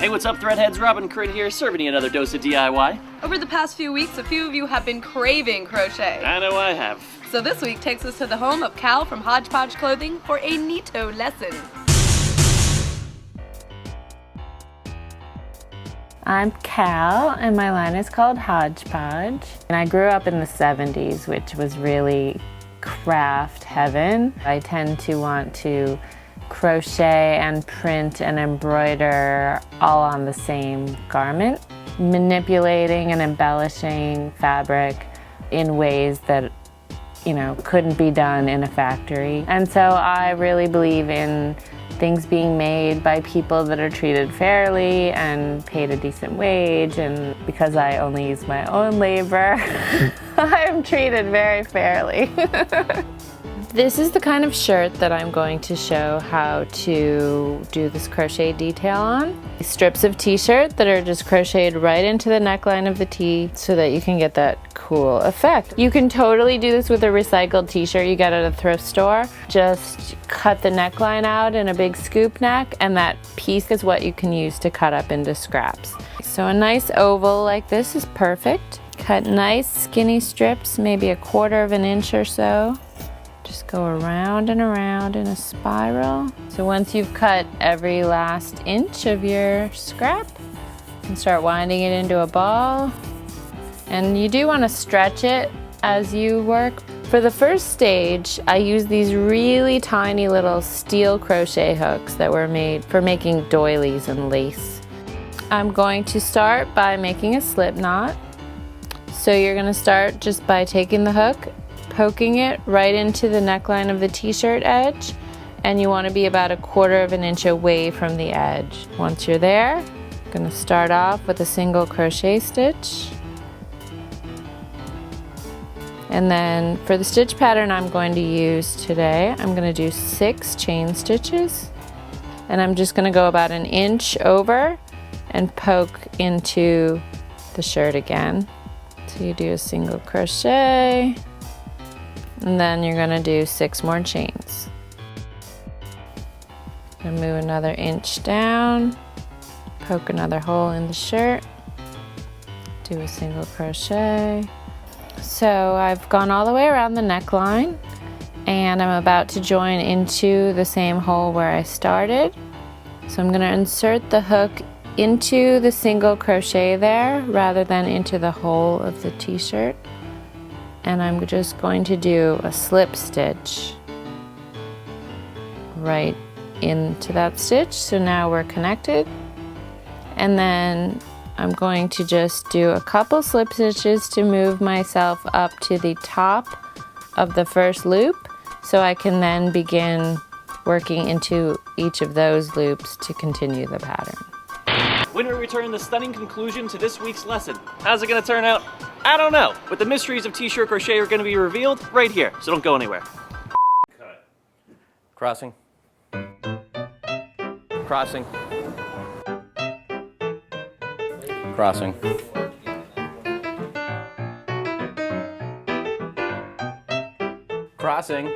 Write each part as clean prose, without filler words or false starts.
Hey, what's up, Threadheads? Robin Crit here, serving you another dose of DIY. Over the past few weeks, a few of you have been craving crochet. I know I have. So this week takes us to the home of Cal from Hodge Podge Clothing for a neato lesson. I'm Cal, and my line is called Hodge Podge. And I grew up in the 70s, which was really craft heaven. I tend to want to crochet and print and embroider all on the same garment, manipulating and embellishing fabric in ways that, couldn't be done in a factory. And so I really believe in things being made by people that are treated fairly and paid a decent wage, and because I only use my own labor, I'm treated very fairly. This is the kind of shirt that I'm going to show how to do this crochet detail on. Strips of t-shirt that are just crocheted right into the neckline of the tee so that you can get that cool effect. You can totally do this with a recycled t-shirt you get at a thrift store. Just cut the neckline out in a big scoop neck, and that piece is what you can use to cut up into scraps. So a nice oval like this is perfect. Cut nice skinny strips, maybe 1/4 of an inch or so. Just go around and around in a spiral. So once you've cut every last inch of your scrap, you can start winding it into a ball. And you do want to stretch it as you work. For the first stage, I use these really tiny little steel crochet hooks that were made for making doilies and lace. I'm going to start by making a slip knot. So you're going to start just by taking the hook, poking it right into the neckline of the t-shirt edge, and you want to be about 1/4 of an inch away from the edge. Once you're there, I'm going to start off with a single crochet stitch. And then for the stitch pattern I'm going to use today, I'm going to do 6 chain stitches, and I'm just going to go about 1 inch over and poke into the shirt again. So you do a single crochet, and then you're going to do 6 more chains. And move another inch down, poke another hole in the shirt, do a single crochet. So I've gone all the way around the neckline, and I'm about to join into the same hole where I started. So I'm going to insert the hook into the single crochet there rather than into the hole of the t-shirt. And I'm just going to do a slip stitch right into that stitch. So now we're connected. And then I'm going to just do a couple slip stitches to move myself up to the top of the first loop, so I can then begin working into each of those loops to continue the pattern. When we return, the stunning conclusion to this week's lesson. How's it going to turn out? I don't know, but the mysteries of t-shirt crochet are going to be revealed right here, so don't go anywhere. Cut. Crossing. Crossing. Crossing. Crossing.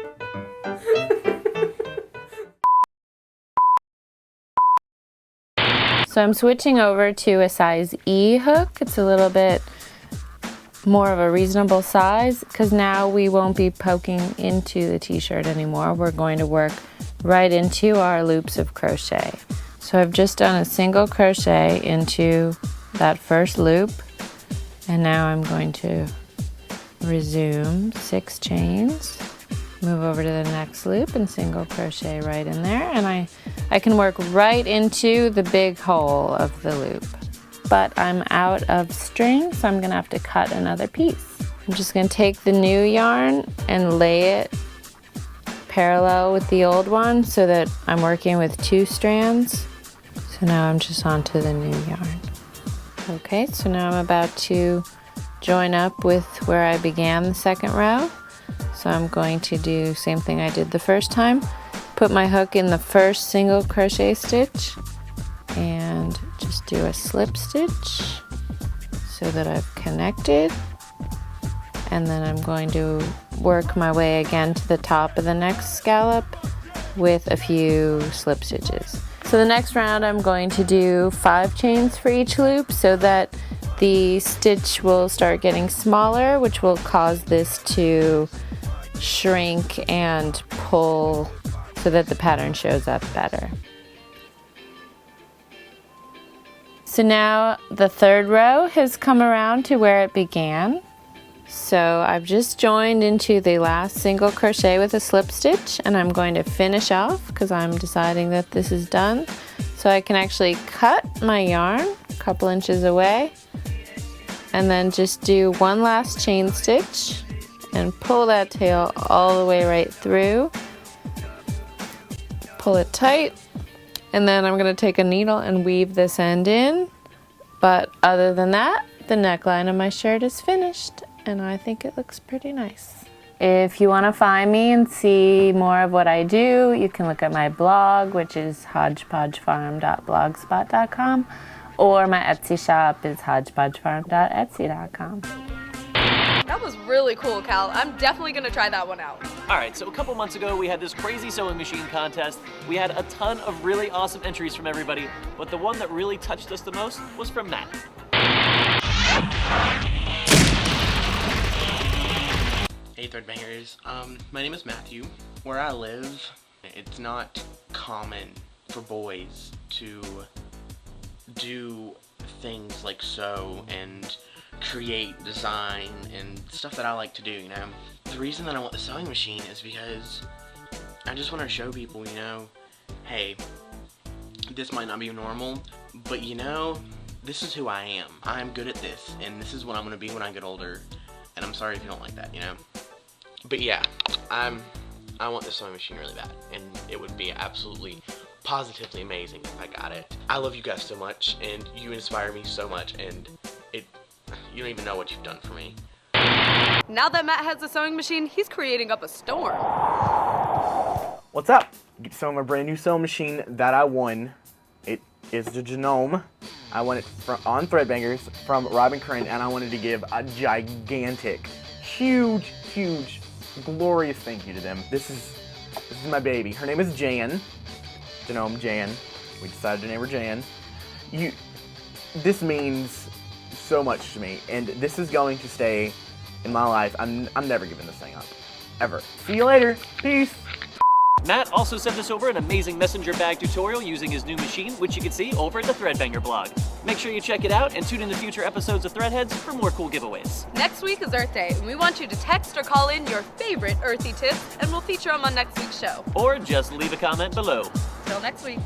So I'm switching over to a size E hook. It's a little bit more of a reasonable size because now we won't be poking into the t-shirt anymore. We're going to work right into our loops of crochet. So I've just done a single crochet into that first loop, and now I'm going to resume 6 chains, move over to the next loop and single crochet right in there, and I can work right into the big hole of the loop. But I'm out of string, so I'm gonna have to cut another piece. I'm just gonna take the new yarn and lay it parallel with the old one so that I'm working with 2 strands. So now I'm just onto the new yarn. Okay, so now I'm about to join up with where I began the second row. So I'm going to do the same thing I did the first time. Put my hook in the first single crochet stitch and just do a slip stitch so that I've connected. And then I'm going to work my way again to the top of the next scallop with a few slip stitches. So the next round I'm going to do 5 chains for each loop so that the stitch will start getting smaller, which will cause this to shrink and pull so that the pattern shows up better. So now the third row has come around to where it began. So I've just joined into the last single crochet with a slip stitch, and I'm going to finish off because I'm deciding that this is done. So I can actually cut my yarn a couple inches away and then just do one last chain stitch and pull that tail all the way right through. Pull it tight, and then I'm going to take a needle and weave this end in. But other than that, the neckline of my shirt is finished, and I think it looks pretty nice. If you want to find me and see more of what I do, you can look at my blog, which is hodgepodgefarm.blogspot.com, or my Etsy shop is hodgepodgefarm.etsy.com. That was really cool, Cal. I'm definitely gonna try that one out. Alright, so a couple months ago we had this crazy sewing machine contest. We had a ton of really awesome entries from everybody, but the one that really touched us the most was from Matt. Hey Threadbangers, my name is Matthew. Where I live, it's not common for boys to do things like sew and create, design, and stuff that I like to do, you know. The reason that I want the sewing machine is because I just want to show people, you know, hey, this might not be normal, but you know, this is who I am. I'm good at this, and this is what I'm going to be when I get older, and I'm sorry if you don't like that, you know. But yeah, I want the sewing machine really bad, and it would be absolutely, positively amazing if I got it. I love you guys so much, and you inspire me so much, and you don't even know what you've done for me. Now that Matt has a sewing machine, he's creating up a storm. What's up? Get to sew my brand new sewing machine that I won. It is the Janome. I won it on Threadbangers from Robin Corinne, and I wanted to give a gigantic, huge, glorious thank you to them. This is my baby. Her name is Jan. Janome, Jan. We decided to name her Jan. This means so much to me, and this is going to stay in my life. I'm never giving this thing up, ever. See you later. Peace. Matt also sent us over an amazing messenger bag tutorial using his new machine, which you can see over at the Threadbanger blog. Make sure you check it out and tune in to future episodes of Threadheads for more cool giveaways. Next week is Earth Day, and we want you to text or call in your favorite earthy tips, and we'll feature them on next week's show. Or just leave a comment below. Till next week.